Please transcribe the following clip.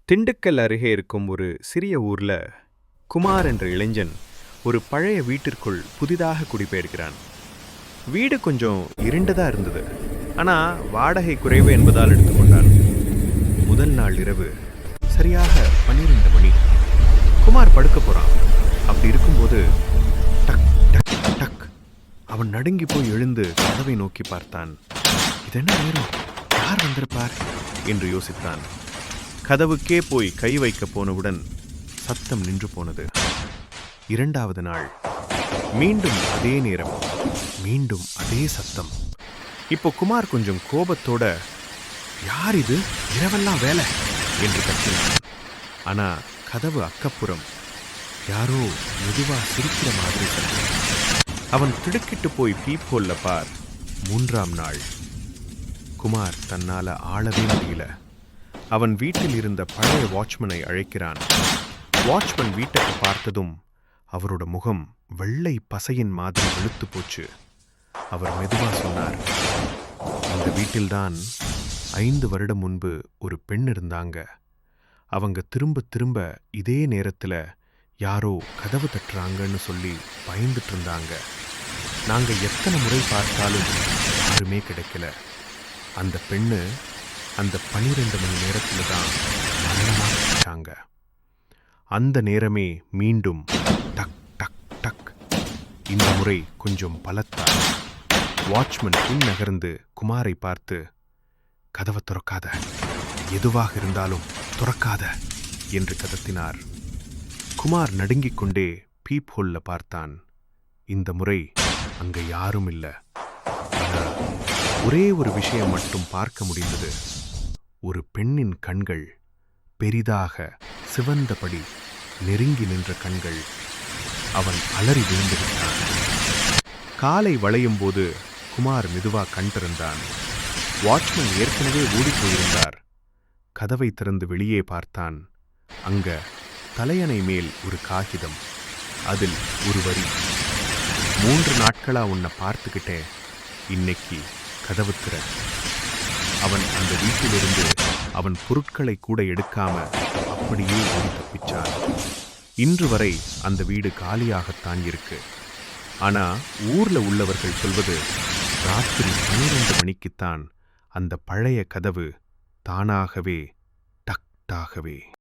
திண்டுக்கல் அருகே இருக்கும் ஒரு சிறிய ஊர்ல குமார் என்ற இளைஞன் ஒரு பழைய வீட்டிற்குள் புதிதாக குடிபெயர்கிறான். வீடு கொஞ்சம் இருண்டதா இருந்தது. ஆனா வாடகை குறைவு என்பதால் எடுத்துக்கொண்டான். முதல் நாள் இரவு சரியாக 12 மணி. குமார் படுக்க போறான். அப்படி இருக்கும்போது டக் டக் டக் அவன் நடுங்கி போய் எழுந்து கதவை நோக்கி பார்த்தான். இதென்ன நேரம்? யார் வந்திருப்பார் என்று யோசித்தான். கதவுக்கே போய் கை வைக்க போனவுடன் சத்தம் நின்று போனது. இரண்டாவது நாள் மீண்டும் அதே நேரம், மீண்டும் அதே சத்தம். இப்போ குமார் கொஞ்சம் கோபத்தோட, யார் இது, இரவெல்லாம் வேலை என்று கத்தினான். ஆனா கதவு அக்கப்புறம் யாரோ மெதுவா சிரிக்கிற மாதிரி சத்தம். அவன் திடுக்கிட்டு போய் பீப்போல்ல பார். மூன்றாம் நாள். குமார் தன்னால ஆளவே முடியல. அவன் வீட்டில் இருந்த பழைய வாட்ச்மனை அழைக்கிறான். வாட்ச்மன் வீட்டுக்கு பார்த்ததும் அவரோட முகம் வெள்ளை பசையின் மாதிரி வெளுத்து போச்சு. அவர் மெதுவா சொன்னார், இந்த வீட்டில்தான் 5 வருடம் முன்பு ஒரு பெண் இருந்தாங்க. அவங்க திரும்ப திரும்ப இதே நேரத்தில் யாரோ கதவு தட்டுறாங்கன்னு சொல்லி பயந்துட்டு இருந்தாங்க. நாங்க எத்தனை முறை பார்த்தாலும் யாருமே கிடைக்கல. அந்த பெண்ணு அந்த 12 மணி நேரத்தில் தான் மரணமாட்டாங்க. அந்த நேரமே மீண்டும் டக் டக் டக். இந்த முறை கொஞ்சம் பலத்தா. வாட்ச்மன் பின் நகர்ந்து குமாரை பார்த்து, கதவை துறக்காத, எதுவாக இருந்தாலும் துறக்காத என்று கதத்தினார். குமார் நடுங்கிக் கொண்டே பீப் ஹோல்ல பார்த்தான். இந்த முறை அங்க யாரும் இல்லை. ஆனா ஒரே ஒரு விஷயம் மட்டும் பார்க்க முடிந்தது. ஒரு பெண்ணின் கண்கள், பெரிதாக சிவந்தபடி நெருங்கி நின்ற கண்கள். அவன் அலறி விழுந்துவிட்டான். காலை வளையும் போது குமார் மெதுவா கண் திறந்தான். வாட்ச்மன் ஏற்கனவே ஓடிப்போயிருந்தார். கதவை திறந்து வெளியே பார்த்தான். அங்க தலையணை மேல் ஒரு காகிதம். அதில் ஒரு வரி, 3 நாட்களா உன்னை பார்த்துக்கிட்டேன், இன்னைக்கு கதவு திற. அவன் அந்த வீட்டிலிருந்து அவன் பொருட்களை கூட எடுக்காம அப்படியே ஓடி தப்பிச்சான். இன்று வரை அந்த வீடு காலியாகத்தான் இருக்கு. ஆனா ஊர்ல உள்ளவர்கள் சொல்வது, ராத்திரி 12 மணிக்குத்தான் அந்த பழைய கதவு தானாகவே டக்டாகவே